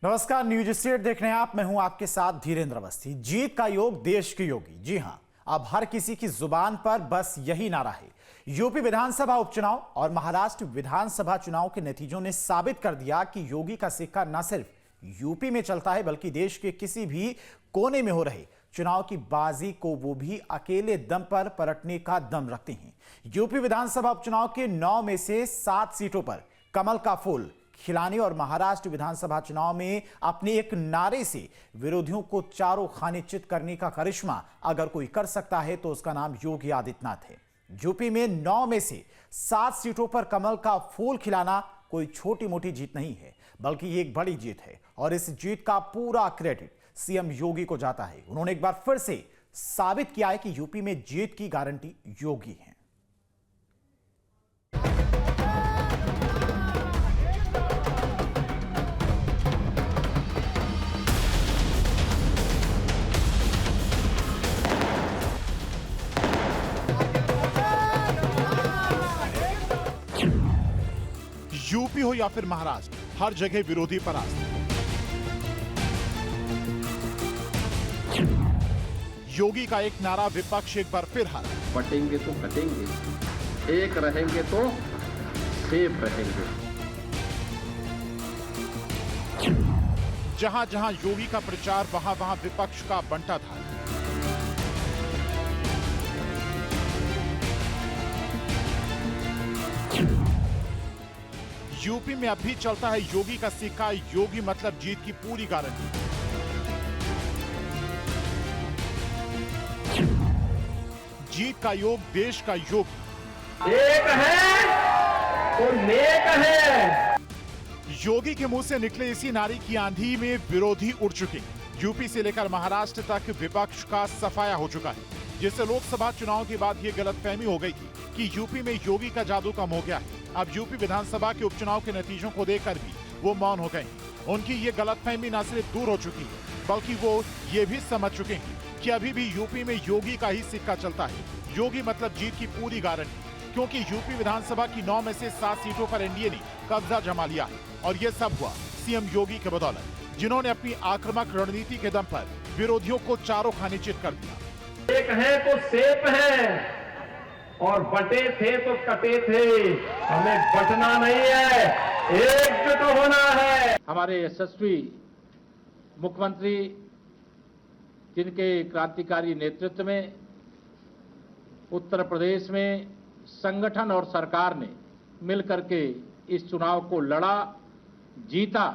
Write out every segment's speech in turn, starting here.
नमस्कार, news state देख रहे हैं आप। मैं हूं आपके साथ धीरेन्द्र अवस्थी। जीत का योग देश के योगी। जी हां, अब हर किसी की जुबान पर बस यही नारा है। यूपी विधानसभा उपचुनाव और महाराष्ट्र विधानसभा चुनाव के नतीजों ने साबित कर दिया कि योगी का सिक्का न सिर्फ यूपी में चलता है बल्कि देश के किसी भी कोने में हो रहे चुनाव की बाजी को वो भी अकेले दम पर पलटने का दम रखते हैं। यूपी विधानसभा उपचुनाव के 9 में से 7 सीटों पर कमल का फूल खिलाने और महाराष्ट्र विधानसभा चुनाव में अपने एक नारे से विरोधियों को चारों खाने चित करने का करिश्मा अगर कोई कर सकता है तो उसका नाम योगी आदित्यनाथ है। यूपी में 9 में से 7 सीटों पर कमल का फूल खिलाना कोई छोटी मोटी जीत नहीं है बल्कि एक बड़ी जीत है और इस जीत का पूरा क्रेडिट सीएम योगी को जाता है। उन्होंने एक बार फिर से साबित किया है कि यूपी में जीत की गारंटी योगी है। यूपी हो या फिर महाराष्ट्र, हर जगह विरोधी परास्त। योगी का एक नारा विपक्ष एक बार फिर हारा। बटेंगे तो कटेंगे, एक रहेंगे तो सेफ रहेंगे। जहां जहां योगी का प्रचार वहां वहां विपक्ष का बंटा था। यूपी में अब भी चलता है योगी का सिक्का। योगी मतलब जीत की पूरी गारंटी। जीत का योग देश का योग। एक है तो नेक है। योगी के मुंह से निकले इसी नारे की आंधी में विरोधी उड़ चुके। यूपी से लेकर महाराष्ट्र तक विपक्ष का सफाया हो चुका है, जिससे लोकसभा चुनाव के बाद यह गलतफहमी हो गई थी कि यूपी में योगी का जादू कम हो गया है। अब यूपी विधानसभा के उपचुनाव के नतीजों को देखकर भी वो मौन हो गए हैं। उनकी ये गलतफहमी न सिर्फ दूर हो चुकी है बल्कि वो ये भी समझ चुके हैं कि अभी भी यूपी में योगी का ही सिक्का चलता है। योगी मतलब जीत की पूरी गारंटी, क्योंकि यूपी विधानसभा की 9 में से 7 सीटों पर एनडीए ने कब्जा जमा लिया है और ये सब हुआ सीएम योगी के बदौलत, जिन्होंने अपनी आक्रामक रणनीति के दम पर विरोधियों को चारों खाने चित कर दिया। एक है तो सेफ है और बटे थे तो कटे थे। हमें बटना नहीं है, एकजुट होना है। हमारे यशस्वी मुख्यमंत्री, जिनके क्रांतिकारी नेतृत्व में उत्तर प्रदेश में संगठन और सरकार ने मिलकर के इस चुनाव को लड़ा, जीता।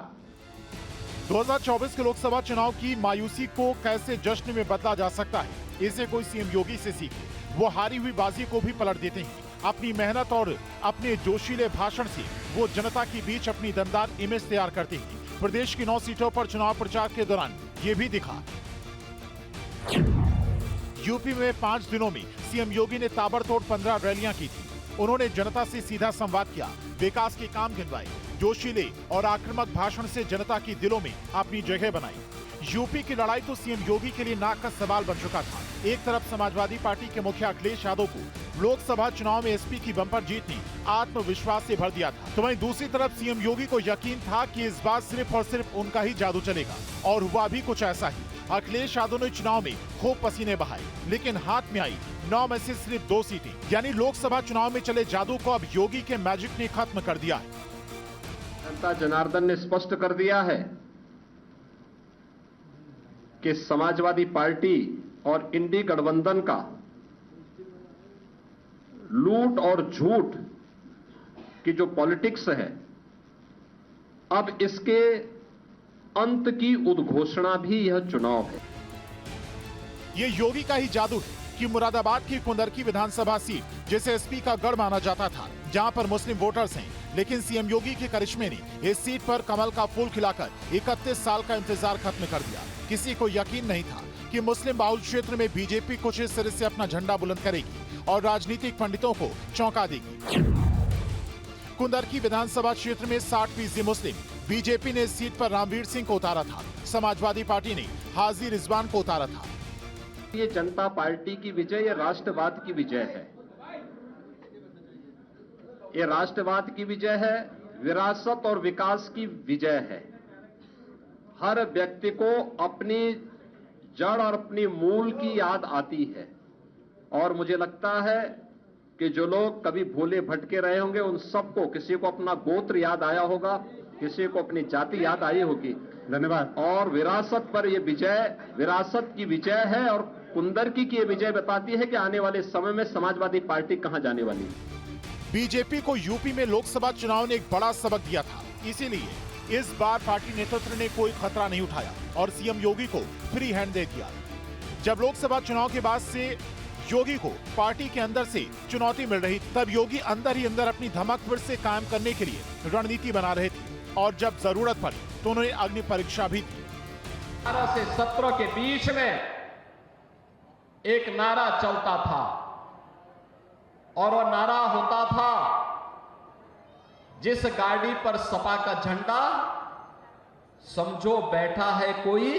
2024 के लोकसभा चुनाव की मायूसी को कैसे जश्न में बदला जा सकता है, इसे कोई सीएम योगी से सीखे। वो हारी हुई बाजी को भी पलट देते हैं। अपनी मेहनत और अपने जोशीले भाषण से वो जनता के बीच अपनी दमदार इमेज तैयार करते हैं। प्रदेश की 9 सीटों पर चुनाव प्रचार के दौरान ये भी दिखा। यूपी में 5 दिनों में सीएम योगी ने ताबड़तोड़ 15 रैलियां की थी। उन्होंने जनता से सीधा संवाद किया, विकास के काम गिनवाए, जोशीले और आक्रामक भाषण से जनता की दिलों में अपनी जगह बनाई। यूपी की लड़ाई तो सीएम योगी के लिए नाक का सवाल बन चुका था। एक तरफ समाजवादी पार्टी के मुखिया अखिलेश यादव को लोकसभा चुनाव में एसपी की बंपर जीत ने आत्मविश्वास से भर दिया था, तो वहीं दूसरी तरफ सीएम योगी को यकीन था कि इस बार सिर्फ और सिर्फ उनका ही जादू चलेगा और हुआ भी कुछ ऐसा ही। अखिलेश यादव ने चुनाव में खूब पसीने बहाए, लेकिन हाथ में आई 9 में से सिर्फ 2 सीटें। यानी लोकसभा चुनाव में चले जादू को अब योगी के मैजिक ने खत्म कर दिया है। जनता जनार्दन ने स्पष्ट कर दिया है कि समाजवादी पार्टी और इंडी गठबंधन का लूट और झूठ की जो पॉलिटिक्स है, अब इसके अंत की उद्घोषणा भी यह चुनाव है। ये योगी का ही जादू है कि मुरादाबाद की कुंदरकी विधानसभा सीट, जिसे एसपी का गढ़ माना जाता था, जहां पर मुस्लिम वोटर्स हैं, लेकिन सीएम योगी के करिश्मे ने इस सीट पर कमल का फूल खिलाकर 31 साल का इंतजार खत्म कर दिया। किसी को यकीन नहीं था कि मुस्लिम बाहुल क्षेत्र में बीजेपी कुछ इस तरह से अपना झंडा बुलंद करेगी और राजनीतिक पंडितों को चौंका देगी। कुंदरकी विधानसभा क्षेत्र में 60% मुस्लिम। बीजेपी ने इस सीट पर रामवीर सिंह को उतारा था, समाजवादी पार्टी ने हाजी रिजवान को उतारा था। ये जनता पार्टी की विजय, ये राष्ट्रवाद की विजय है। ये राष्ट्रवाद की विजय है, विरासत और विकास की विजय है। हर व्यक्ति को अपनी जड़ और अपनी मूल की याद आती है और मुझे लगता है कि जो लोग कभी भूले भटके रहे होंगे उन सबको, किसी को अपना गोत्र याद आया होगा, किसी को अपनी जाति याद आई होगी। धन्यवाद। और विरासत पर यह विजय, विरासत की विजय है और कुंदरकी की यह विजय बताती है कि आने वाले समय में समाजवादी पार्टी कहां जाने वाली है। बीजेपी को यूपी में लोकसभा चुनाव ने एक बड़ा सबक दिया था, इसीलिए इस बार पार्टी नेतृत्व ने कोई खतरा नहीं उठाया और सीएम योगी को फ्री हैंड दे दिया। जब लोकसभा चुनाव के बाद से योगी को पार्टी के अंदर से चुनौती मिल रही, तब योगी अंदर ही अंदर अपनी धमक फिर से कायम करने के लिए रणनीति बना रहे थे और जब जरूरत पड़ी तो उन्होंने अग्नि परीक्षा भी दी। 12 से 17 के बीच में एक नारा चलता था और वो नारा होता था, जिस गाड़ी पर सपा का झंडा समझो बैठा है कोई।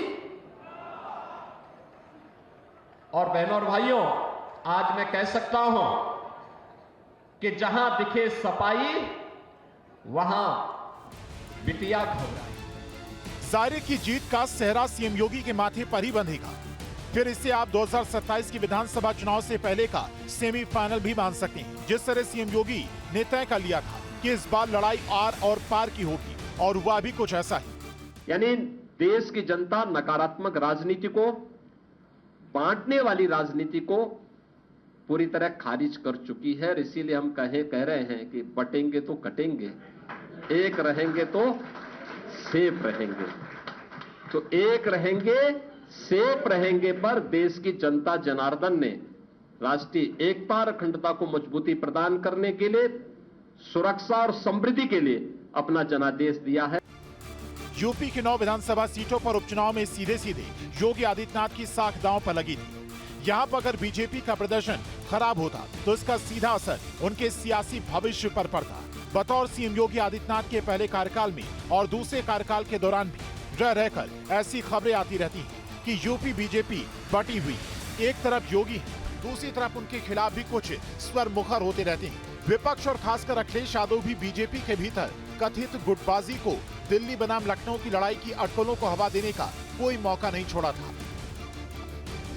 और बहनों और भाइयों, आज मैं कह सकता हूं कि जहां दिखे सपाई वहां बिटिया घबराई। जायरे की जीत का सेहरा सीएम योगी के माथे पर ही बंधेगा। फिर इसे आप 2027 की विधानसभा चुनाव से पहले का सेमीफाइनल भी मान सकते हैं। जिस तरह सीएम योगी ने तय कर लिया था कि इस बार लड़ाई आर और पार की होगी और हुआ भी कुछ ऐसा ही। यानी देश की जनता नकारात्मक राजनीति को, बांटने वाली राजनीति को पूरी तरह खारिज कर चुकी है। इसीलिए हम कह रहे हैं कि बटेंगे तो कटेंगे, एक रहेंगे तो सेफ रहेंगे। तो एक रहेंगे, सेफ रहेंगे पर देश की जनता जनार्दन ने राष्ट्रीय एकता और अखंडता को मजबूती प्रदान करने के लिए, सुरक्षा और समृद्धि के लिए अपना जनादेश दिया है। यूपी की 9 विधानसभा सीटों पर उपचुनाव में सीधे सीधे योगी आदित्यनाथ की साख दांव पर लगी थी। यहाँ पर अगर बीजेपी का प्रदर्शन खराब होता तो इसका सीधा असर उनके सियासी भविष्य पर पड़ता। बतौर सीएम योगी आदित्यनाथ के पहले कार्यकाल में और दूसरे कार्यकाल के दौरान भी रह रहकर ऐसी खबरें आती रहती हैं कि यूपी बीजेपी बटी हुई, एक तरफ योगी है, दूसरी तरफ उनके खिलाफ भी कुछ स्वर मुखर होते रहते हैं। विपक्ष और खासकर अखिलेश यादव भी बीजेपी के भीतर कथित गुटबाजी को, दिल्ली बनाम लखनऊ की लड़ाई की अटकलों को हवा देने का कोई मौका नहीं छोड़ा था।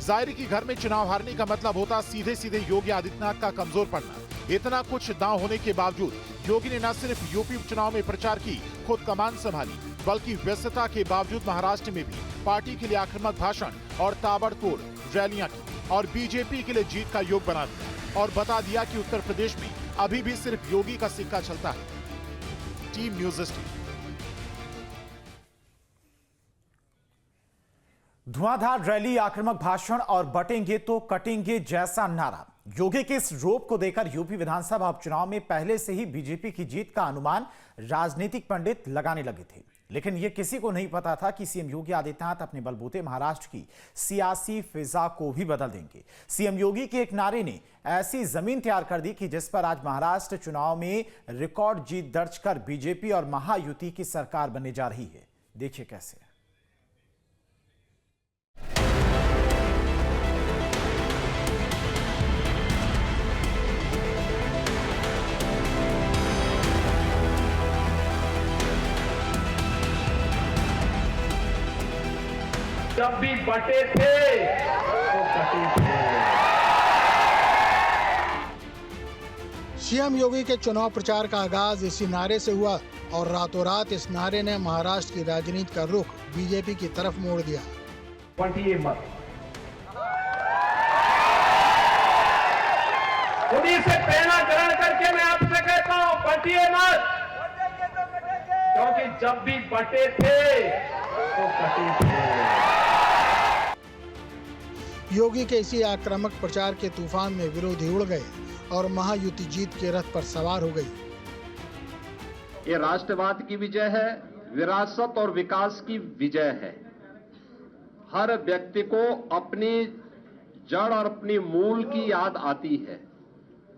जाहिर की घर में चुनाव हारने का मतलब होता सीधे सीधे योगी आदित्यनाथ का कमजोर पड़ना। इतना कुछ दांव होने के बावजूद योगी ने न सिर्फ यूपी उपचुनाव में प्रचार की खुद कमान संभाली, बल्कि व्यस्तता के बावजूद महाराष्ट्र में भी पार्टी के लिए आक्रामक भाषण और ताबड़तोड़ रैलियां की और बीजेपी के लिए जीत का योग बना दिया और बता दिया कि उत्तर प्रदेश में अभी भी सिर्फ योगी का सिक्का चलता है। Team news eighteen. धुआंधार रैली, आक्रामक भाषण और बटेंगे तो कटेंगे जैसा नारा। योगी के इस रोप को देकर यूपी विधानसभा उपचुनाव में पहले से ही बीजेपी की जीत का अनुमान राजनीतिक पंडित लगाने लगे थे, लेकिन यह किसी को नहीं पता था कि सीएम योगी आदित्यनाथ अपने बलबूते महाराष्ट्र की सियासी फिजा को भी बदल देंगे। सीएम योगी के एक नारे ने ऐसी जमीन तैयार कर दी कि जिस पर आज महाराष्ट्र चुनाव में रिकॉर्ड जीत दर्ज कर बीजेपी और महायुति की सरकार बनने जा रही है। देखिए कैसे। जब भी बटे थे तो कटे थे। सीएम योगी के चुनाव प्रचार का आगाज इसी नारे से हुआ और रातों रात इस नारे ने महाराष्ट्र की राजनीति का रुख बीजेपी की तरफ मोड़ दिया। बटिए मत, उन्हीं से प्रेरणा ग्रहण करके मैं आपसे कहता हूं, बटिए मत, क्योंकि जब भी बटे थे तो कटे थे। योगी के इसी आक्रामक प्रचार के तूफान में विरोधी उड़ गए और महायुति जीत के रथ पर सवार हो गई। ये राष्ट्रवाद की विजय है, विरासत और विकास की विजय है। हर व्यक्ति को अपनी जड़ और अपनी मूल की याद आती है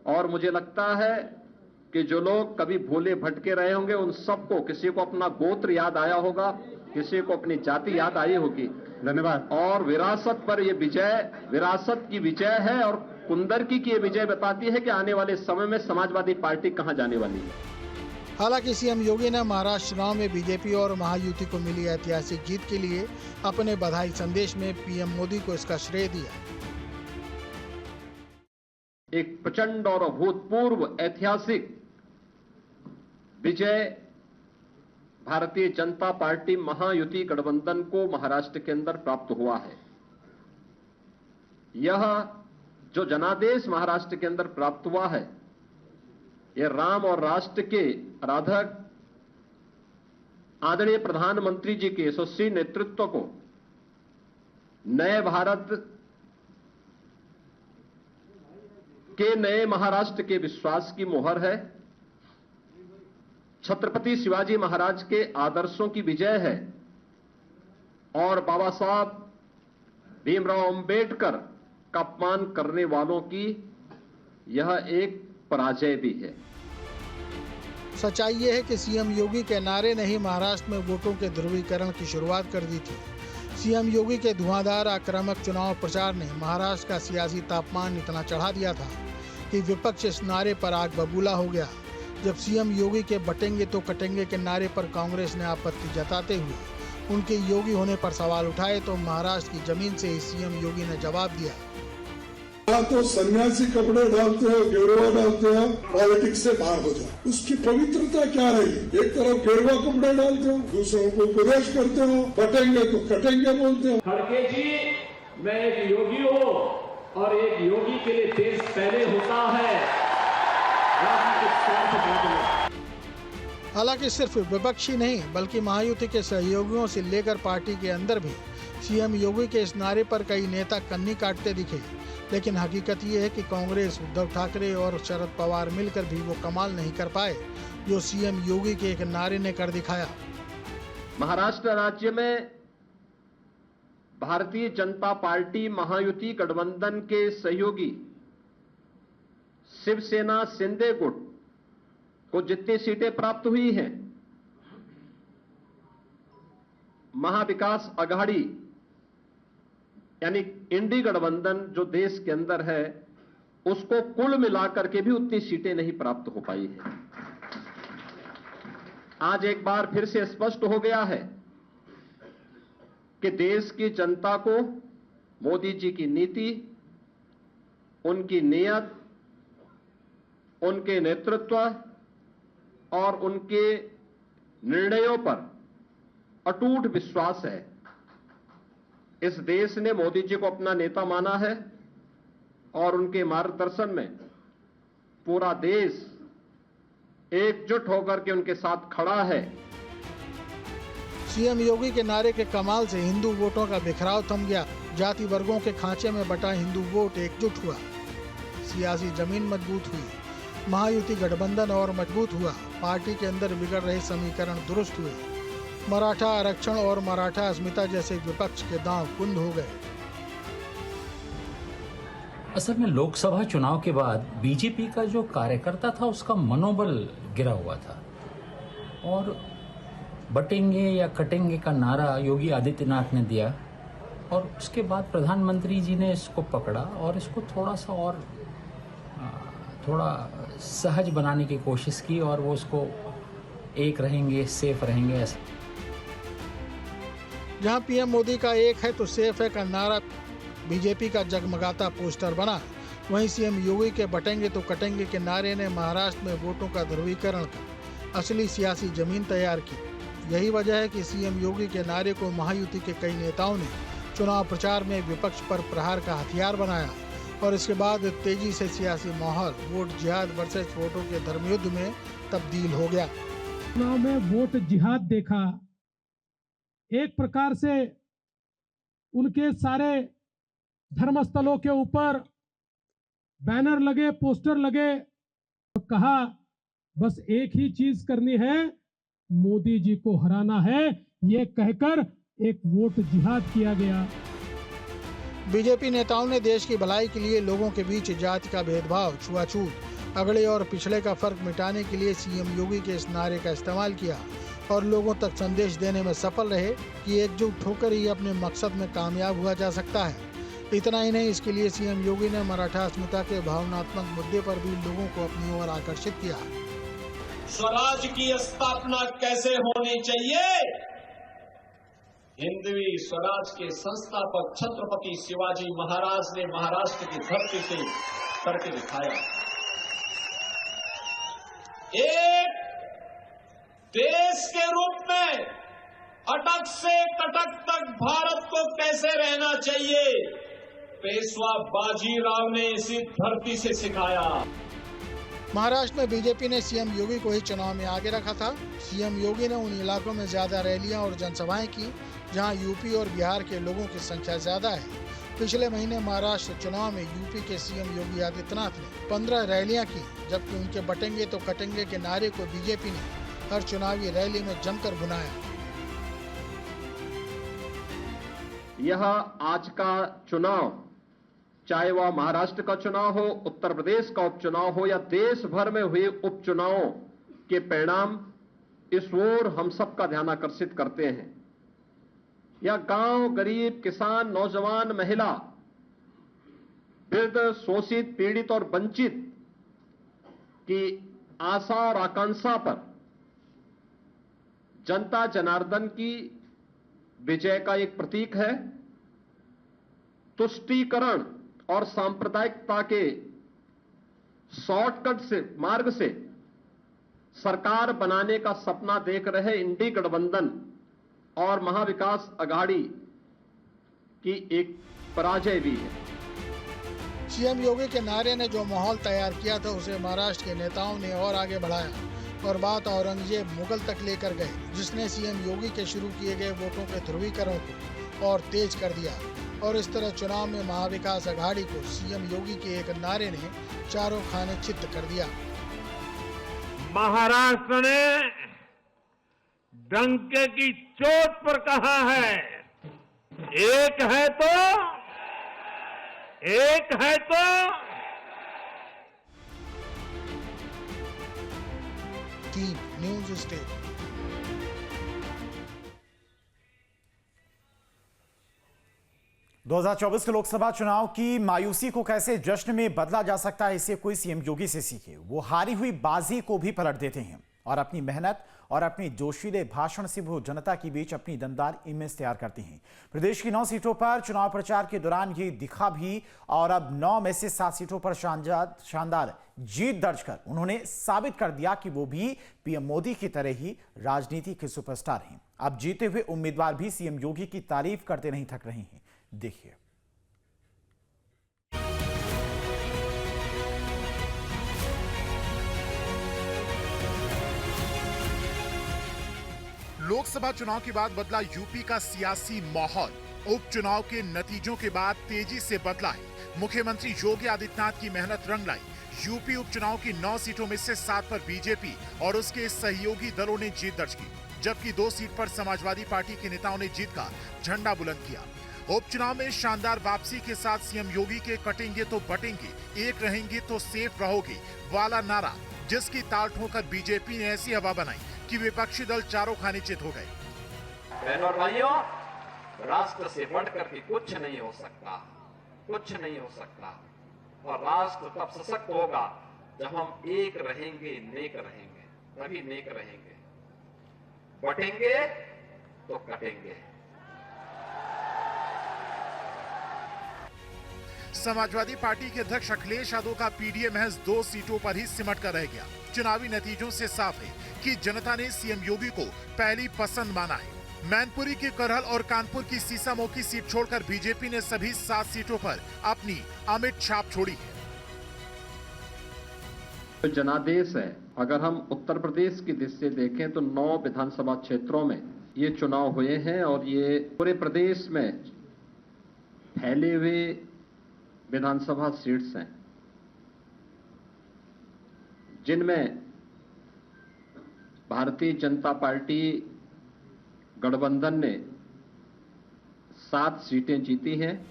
और मुझे लगता है कि जो लोग कभी भूले भटके रहे होंगे उन सबको, किसी को अपना गोत्र याद आया होगा, किसी को अपनी जाति याद आई होगी। धन्यवाद। और विरासत पर यह विजय, विरासत की विजय है और कुंदरकी की यह विजय बताती है कि आने वाले समय में समाजवादी पार्टी कहां जाने वाली है। हालांकि सीएम योगी ने महाराष्ट्र चुनाव में बीजेपी और महायुति को मिली ऐतिहासिक जीत के लिए अपने बधाई संदेश में पीएम मोदी को इसका श्रेय दिया। एक प्रचंड और अभूतपूर्व ऐतिहासिक विजय भारतीय जनता पार्टी महायुति गठबंधन को महाराष्ट्र के अंदर प्राप्त हुआ है। यह जो जनादेश महाराष्ट्र के अंदर प्राप्त हुआ है, यह राम और राष्ट्र के आराधक आदरणीय प्रधानमंत्री जी के यशस्वी नेतृत्व को नए भारत के नए महाराष्ट्र के विश्वास की मोहर है। छत्रपति शिवाजी महाराज के आदर्शों की विजय है और बाबा साहब भीमराव अंबेडकर का अपमान करने वालों की यह एक पराजय भी है। सच्चाई ये है कि सीएम योगी के नारे ने ही महाराष्ट्र में वोटों के ध्रुवीकरण की शुरुआत कर दी थी। सीएम योगी के धुआंधार आक्रामक चुनाव प्रचार ने महाराष्ट्र का सियासी तापमान इतना चढ़ा दिया था कि विपक्ष इस नारे पर आग बबूला हो गया। जब सीएम योगी के बटेंगे तो कटेंगे के नारे पर कांग्रेस ने आपत्ति जताते हुए उनके योगी होने पर सवाल उठाए तो महाराष्ट्र की जमीन से ही सीएम योगी ने जवाब दिया। तो सन्यासी कपड़े डालते हो, गेरुआ डालते हो, पॉलिटिक्स से बाहर हो जाओ। उसकी पवित्रता क्या रही? एक तरफ गेरुआ कपड़े डालते हो, दूसरों को उपदेश करते हो, बटेंगे तो कटेंगे बोलते हो। खड़गे जी, मैं एक योगी हूँ और एक योगी के लिए देश पहले होता है, राजनीतिक स्वार्थ बाद में। हालांकि सिर्फ विपक्षी नहीं बल्कि महायुति के सहयोगियों से लेकर पार्टी के अंदर भी सीएम योगी के इस नारे पर कई नेता कन्नी काटते दिखे। लेकिन हकीकत ये है कि कांग्रेस, उद्धव ठाकरे और शरद पवार मिलकर भी वो कमाल नहीं कर पाए जो सीएम योगी के एक नारे ने कर दिखाया। महाराष्ट्र राज्य में भारतीय जनता पार्टी महायुति गठबंधन के सहयोगी शिवसेना शिंदे गुट को जितनी सीटें प्राप्त हुई हैं, महाविकास आघाड़ी यानी इंडी गठबंधन जो देश के अंदर है, उसको कुल मिलाकर के भी उतनी सीटें नहीं प्राप्त हो पाई है। आज एक बार फिर से स्पष्ट हो गया है कि देश की जनता को मोदी जी की नीति, उनकी नीयत, उनके नेतृत्व और उनके निर्णयों पर अटूट विश्वास है। इस देश ने मोदी जी को अपना नेता माना है और उनके मार्गदर्शन में पूरा देश एकजुट होकर के उनके साथ खड़ा है। सीएम योगी के नारे के कमाल से हिंदू वोटों का बिखराव थम गया। जाति वर्गों के खांचे में बटा हिंदू वोट एकजुट हुआ, सियासी जमीन मजबूत हुई, महायुति गठबंधन और मजबूत हुआ, पार्टी के अंदर बिगड़ रहे समीकरण दुरुस्त हुए, मराठा आरक्षण और मराठा अस्मिता जैसे विपक्ष के दांव कुंद हो गए। असल में लोकसभा चुनाव के बाद बीजेपी का जो कार्यकर्ता था उसका मनोबल गिरा हुआ था और बटेंगे या कटेंगे का नारा योगी आदित्यनाथ ने दिया और उसके बाद प्रधानमंत्री जी ने इसको पकड़ा और इसको थोड़ा सहज बनाने की कोशिश की और वो उसको एक रहेंगे, सेफ रहेंगे ऐसा। जहां पीएम मोदी का एक है तो सेफ है का नारा बीजेपी का जगमगाता पोस्टर बना, वहीं सीएम योगी के बटेंगे तो कटेंगे के नारे ने महाराष्ट्र में वोटों का ध्रुवीकरण कर असली सियासी जमीन तैयार की। यही वजह है कि सीएम योगी के नारे को महायुति के कई नेताओं ने चुनाव प्रचार में विपक्ष पर प्रहार का हथियार बनाया और इसके बाद तेजी से सियासी माहौल वोट जिहाद वर्सेस वोटों के धर्मयुद्ध में तब्दील हो गया। चुनाव में वोट जिहाद देखा, एक प्रकार से उनके सारे धर्मस्थलों के ऊपर बैनर लगे, पोस्टर लगे और कहा बस एक ही चीज करनी है, मोदी जी को हराना है, ये कहकर एक वोट जिहाद किया गया। बीजेपी नेताओं ने देश की भलाई के लिए लोगों के बीच जाति का भेदभाव, छुआछूत, अगड़े और पिछड़े का फर्क मिटाने के लिए सीएम योगी के इस नारे का इस्तेमाल किया और लोगों तक संदेश देने में सफल रहे कि एकजुट होकर ही अपने मकसद में कामयाब हुआ जा सकता है। इतना ही नहीं, इसके लिए सीएम योगी ने मराठा अस्मिता के भावनात्मक मुद्दे पर भी लोगों को अपनी ओर आकर्षित किया। स्वराज की स्थापना कैसे होनी चाहिए, हिंदवी स्वराज के संस्थापक छत्रपति शिवाजी महाराज ने महाराष्ट्र की धरती से करके दिखाया। एक देश के रूप में अटक से कटक तक भारत को कैसे रहना चाहिए, पेशवा बाजीराव ने इसी धरती से सिखाया। महाराष्ट्र में बीजेपी ने सीएम योगी को ही चुनाव में आगे रखा था। सीएम योगी ने उन इलाकों में ज्यादा रैलियां और जनसभाएं की जहां यूपी और बिहार के लोगों की संख्या ज्यादा है। पिछले महीने महाराष्ट्र चुनाव में यूपी के सीएम योगी आदित्यनाथ ने 15 रैलियां की, जबकि उनके बटेंगे तो कटेंगे के नारे को बीजेपी ने हर चुनावी रैली में जमकर भुनाया। यह आज का चुनाव, चाहे वह महाराष्ट्र का चुनाव हो, उत्तर प्रदेश का उपचुनाव हो या देश भर में हुए उपचुनावों के परिणाम इस ओर हम सबका ध्यान आकर्षित करते हैं। यह गांव, गरीब, किसान, नौजवान, महिला, वृद्ध, शोषित, पीड़ित और वंचित की आशा और आकांक्षा पर जनता जनार्दन की विजय का एक प्रतीक है। तुष्टीकरण और सांप्रदायिकता के शॉर्टकट से मार्ग से सरकार बनाने का सपना देख रहे इंडी गठबंधन और महाविकास अघाड़ी की एक पराजय भी है। सीएम योगी के नारे ने जो माहौल तैयार किया था उसे महाराष्ट्र के नेताओं ने और आगे बढ़ाया और बात औरंगजेब मुगल तक लेकर गए, जिसने सीएम योगी के शुरू किए गए वोटों के ध्रुवीकरण को और तेज कर दिया। और इस तरह चुनाव में महाविकास अघाड़ी को सीएम योगी के एक नारे ने चारों खाने चित्त कर दिया। महाराष्ट्र ने डंके की चोट पर कहा है, एक है तो टीम न्यूज़ स्टेट। – 2024 के लोकसभा चुनाव की मायूसी को कैसे जश्न में बदला जा सकता है, इसे कोई सीएम योगी से सीखे। वो हारी हुई बाजी को भी पलट देते हैं और अपनी मेहनत और अपनी जोशीले भाषण से वो जनता के बीच अपनी दमदार इमेज तैयार करते हैं। प्रदेश की 9 सीटों पर चुनाव प्रचार के दौरान ये दिखा भी और अब 9 में से 7 सीटों पर शानदार जीत दर्ज कर उन्होंने साबित कर दिया कि वो भी पीएम मोदी की तरह ही राजनीति के सुपरस्टार हैं। अब जीते हुए उम्मीदवार भी सीएम योगी की तारीफ करते नहीं थक रहे हैं। देखिए। लोकसभा चुनाव के बाद बदला यूपी का सियासी माहौल। उपचुनाव के नतीजों के बाद तेजी से बदला है। मुख्यमंत्री योगी आदित्यनाथ की मेहनत रंग लाई। यूपी उपचुनाव की 9 सीटों में से 7 पर बीजेपी और उसके सहयोगी दलों ने जीत दर्ज की, जबकि 2 सीट पर समाजवादी पार्टी के नेताओं ने जीत का झंडा बुलंद किया। उपचुनाव में शानदार वापसी के साथ सीएम योगी के कटेंगे तो बटेंगे, एक रहेंगे तो सेफ रहोगे वाला नारा, जिसकी ताल ठोकर बीजेपी ने ऐसी हवा बनाई कि विपक्षी दल चारों खाने चित हो गए। बहनों और भाइयों, राष्ट्र से बढ़कर के कुछ नहीं हो सकता, कुछ नहीं हो सकता। और राष्ट्र तब सशक्त होगा जब हम एक रहेंगे, नेक रहेंगे, तभी नेक रहेंगे। बटेंगे तो कटेंगे। समाजवादी पार्टी के अध्यक्ष अखिलेश यादव का पीडीए महज 2 सीटों पर ही सिमट कर रह गया। चुनावी नतीजों से साफ है कि जनता ने सीएम योगी को पहली पसंद माना है। मैनपुरी की करहल और कानपुर की सीसामऊ की सीट छोड़कर बीजेपी ने सभी 7 सीटों पर अपनी अमिट छाप छोड़ी है। तो जनादेश है। अगर हम उत्तर प्रदेश की दृष्टि से देखें तो 9 विधानसभा क्षेत्रों में ये चुनाव हुए हैं और ये पूरे प्रदेश में फैले हुए विधानसभा सीट्स हैं, जिनमें भारतीय जनता पार्टी गठबंधन ने 7 सीटें जीती हैं।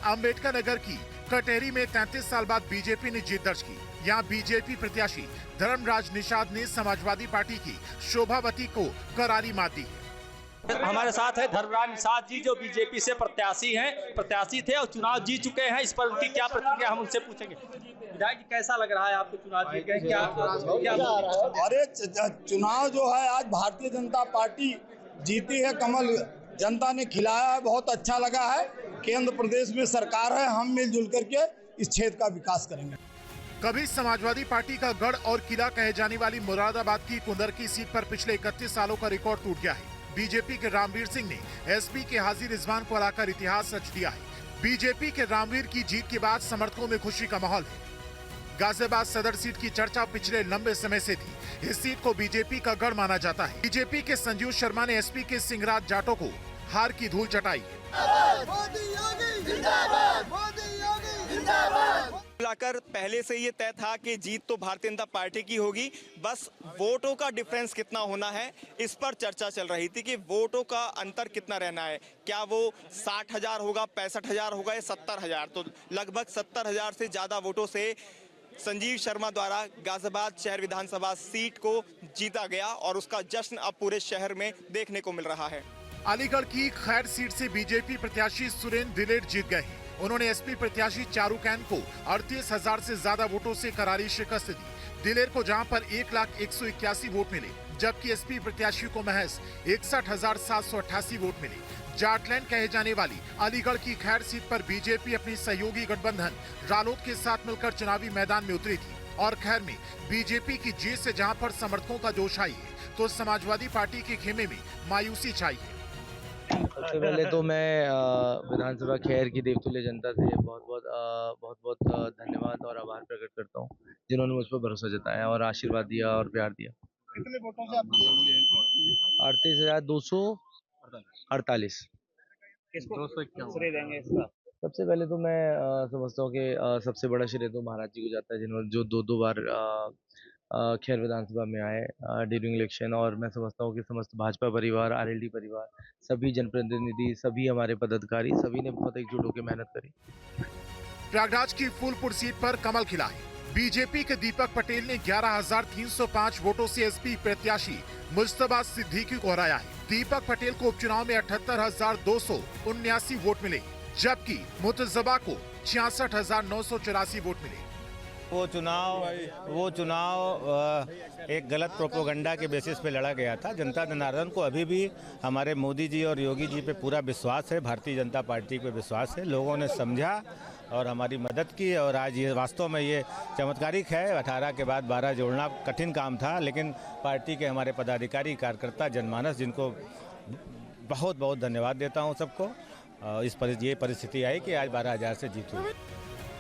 अंबेडकर नगर की कटेरी में 33 साल बाद बीजेपी ने जीत दर्ज की। यहाँ बीजेपी प्रत्याशी धर्मराज निषाद ने समाजवादी पार्टी की शोभावती को करारी मात दी है। हमारे साथ है धर्मराज निषाद जी, जो बीजेपी से प्रत्याशी थे और चुनाव जीत चुके हैं। इस पर उनकी क्या प्रतिक्रिया, हम उनसे पूछेंगे। विधायक जी कैसा लग रहा है आपको चुनाव जीत गए? क्या अरे चुनाव जो है आज भारतीय जनता पार्टी जीती है, कमल जनता ने खिलाया है, बहुत अच्छा लगा है। केंद्र प्रदेश में सरकार है, हम मिलजुल करके इस क्षेत्र का विकास करेंगे। कभी समाजवादी पार्टी का गढ़ और किला कहे जाने वाली मुरादाबाद की कुंदर की सीट पर पिछले 31 सालों का रिकॉर्ड टूट गया है। बीजेपी के रामवीर सिंह ने एसपी के हाजी रिजवान को हराकर इतिहास रच दिया है। बीजेपी के रामवीर की जीत के बाद समर्थकों में खुशी का माहौल है। गाजियाबाद सदर सीट की चर्चा पिछले लंबे समय से थी। इस सीट को बीजेपी का गढ़ माना जाता है। बीजेपी के संजीव शर्मा ने एसपी के सिंहराज जाटो को हार की धूल चटाई है। मिलाकर पहले से ये तय था कि जीत तो भारतीय जनता पार्टी की होगी, बस वोटों का डिफरेंस कितना होना है इस पर चर्चा चल रही थी कि वोटों का अंतर कितना रहना है। क्या वो 60,000 होगा, 65,000 होगा या 70,000? तो लगभग 70,000 से ज्यादा वोटों से संजीव शर्मा द्वारा गाजियाबाद शहर विधानसभा सीट को जीता गया और उसका जश्न अब पूरे शहर में देखने को मिल रहा है। अलीगढ़ की खैर सीट से बीजेपी प्रत्याशी सुरेंद्र दिलेर जीत गए। उन्होंने एसपी प्रत्याशी चारू कैन को 38,000 से ज्यादा वोटों से करारी शिकस्त दी। दिलेर को जहां पर 1,01,81 वोट मिले, जबकि एसपी प्रत्याशी को महज 61,788 वोट मिले। जाटलैंड कहे जाने वाली अलीगढ़ की खैर सीट पर बीजेपी अपनी सहयोगी गठबंधन रालोद के साथ मिलकर चुनावी मैदान में उतरी थी और खैर में बीजेपी की जीत से जहां पर समर्थकों का जोश आई है, तो समाजवादी पार्टी के खेमे में मायूसी छाई है। सबसे पहले तो मैं विधानसभा खैर की देवतुल्य जनता से बहुत धन्यवाद और आभार प्रकट करता हूँ, जिन्होंने मुझ पर भरोसा जताया और आशीर्वाद दिया और प्यार दिया। कितने वोटों से आपको 38,248। किसको श्रेय देंगे इसका? सबसे पहले तो मैं समझता हूँ कि सबसे बड़ा श्रेय तो महाराज जी को जाता है, जिन्होंने जो दो बार खैर विधानसभा में आए ड्यूरिंग इलेक्शन। और मैं समझता हूँ कि समस्त भाजपा परिवार, आरएलडी परिवार, सभी जनप्रतिनिधि, सभी हमारे पदाधिकारी, सभी ने बहुत एकजुट होकर मेहनत करी। प्रयागराज की फूलपुर सीट पर कमल खिला है। बीजेपी के दीपक पटेल ने 11,305 वोटों से एसपी प्रत्याशी मुस्तबा सिद्दीकी को हराया है। दीपक पटेल को उपचुनाव में 78,279 वोट मिले, जबकि मुतज़बा को 66,984 वोट मिले। वो चुनाव एक गलत प्रोपोगंडा के बेसिस पे लड़ा गया था। जनता जनार्दन को अभी भी हमारे मोदी जी और योगी जी पे पूरा विश्वास है, भारतीय जनता पार्टी पे विश्वास है। लोगों ने समझा और हमारी मदद की और आज ये वास्तव में ये चमत्कारिक है। 18 के बाद 12 जोड़ना कठिन काम था, लेकिन पार्टी के हमारे पदाधिकारी, कार्यकर्ता, जनमानस, जिनको बहुत बहुत धन्यवाद देता हूँ सबको, ये परिस्थिति आई कि आज 12,000 से जीत हुई।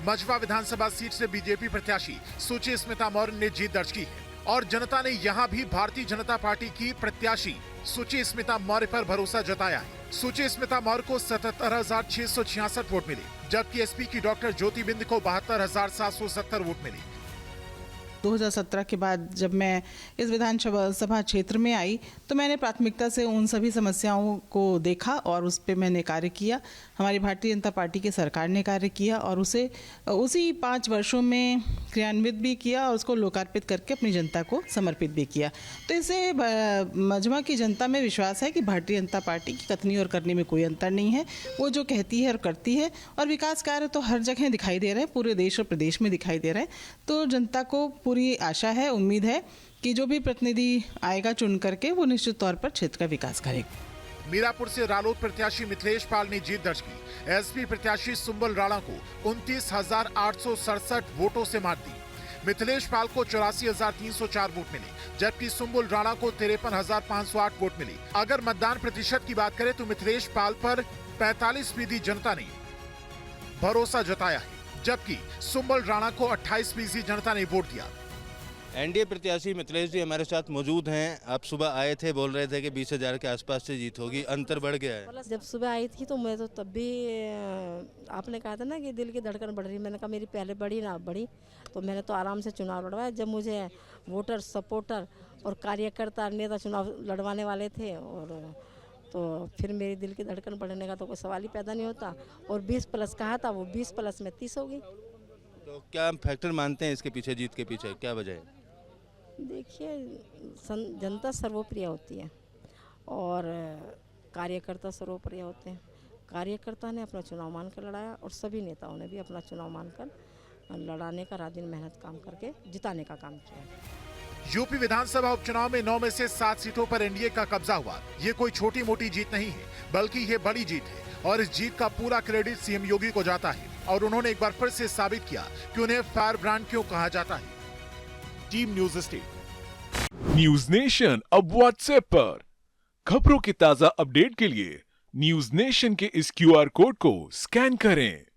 मझवा विधानसभा सीट से बीजेपी प्रत्याशी सुचि स्मिता मौर्य ने जीत दर्ज की है और जनता ने यहां भी भारतीय जनता पार्टी की प्रत्याशी सुचि स्मिता मौर्य पर भरोसा जताया है। सुचि स्मिता मौर्य को 77,666 वोट मिले, जबकि एसपी की डॉक्टर ज्योति बिंद को 72,770 वोट मिले। 2017 के बाद जब मैं इस विधानसभा क्षेत्र में आई तो मैंने प्राथमिकता से उन सभी समस्याओं को देखा और उस पर मैंने कार्य किया। हमारी भारतीय जनता पार्टी की सरकार ने कार्य किया और उसे उसी 5 वर्षों में क्रियान्वित भी किया और उसको लोकार्पित करके अपनी जनता को समर्पित भी किया। तो इससे मझवा की जनता में विश्वास है कि भारतीय जनता पार्टी की कथनी और करनी में कोई अंतर नहीं है। वो जो कहती है और करती है, और विकास कार्य तो हर जगह दिखाई दे रहे हैं, पूरे देश और प्रदेश में दिखाई दे रहे हैं। तो जनता को पूरी आशा है, उम्मीद है कि जो भी प्रतिनिधि आएगा चुन करके वो निश्चित तौर पर क्षेत्र का विकास करेगा। मीरापुर से रालोद प्रत्याशी मिथिलेश पाल ने जीत दर्ज की। एसपी प्रत्याशी सुंबल राणा को 29,867 वोटों से मात दी। मिथिलेश पाल को 84,304 वोट मिले, जबकि सुंबल राणा को 53,508 वोट मिले। अगर मतदान प्रतिशत की बात करें तो मिथिलेश पाल पर 45% जनता ने भरोसा जताया है, जबकि सुंबल राणा को 28% जनता ने वोट दिया। एनडीए प्रत्याशी मिथिलेश जी हमारे साथ मौजूद हैं। आप सुबह आए थे, बोल रहे थे कि 20,000 के आसपास से जीत होगी, अंतर बढ़ गया है। जब सुबह आई थी तो मैं तो तब भी आपने कहा था ना कि दिल की धड़कन बढ़ रही, मैंने कहा मेरी पहले बढ़ी ना बढ़ी, तो मैंने तो आराम से चुनाव लड़वाया। जब मुझे वोटर, सपोर्टर और कार्यकर्ता, नेता चुनाव लड़वाने वाले थे, और तो फिर मेरी दिल की धड़कन बढ़ने का तो कोई सवाल ही पैदा नहीं होता। और 20+ कहा था, वो 20+ में 30 हो गई। तो क्या फैक्टर मानते हैं इसके पीछे, जीत के पीछे क्या वजह है? देखिए, जनता सर्वप्रिय होती है और कार्यकर्ता सर्वप्रिय होते हैं। कार्यकर्ता ने अपना चुनाव मानकर लड़ाया और सभी नेताओं ने भी अपना चुनाव मानकर लड़ाने का, रात दिन मेहनत काम करके जिताने का काम किया है। यूपी विधानसभा उपचुनाव में 9 में से 7 सीटों पर एनडीए का कब्जा हुआ। ये कोई छोटी मोटी जीत नहीं है, बल्कि ये बड़ी जीत है और इस जीत का पूरा क्रेडिट सीएम योगी को जाता है। और उन्होंने एक बार फिर से साबित किया कि उन्हें फायर ब्रांड क्यों कहा जाता है। Team news state. News nation अब व्हाट्सएप पर खबरों की ताजा अपडेट के लिए न्यूज नेशन के इस QR कोड को स्कैन करें।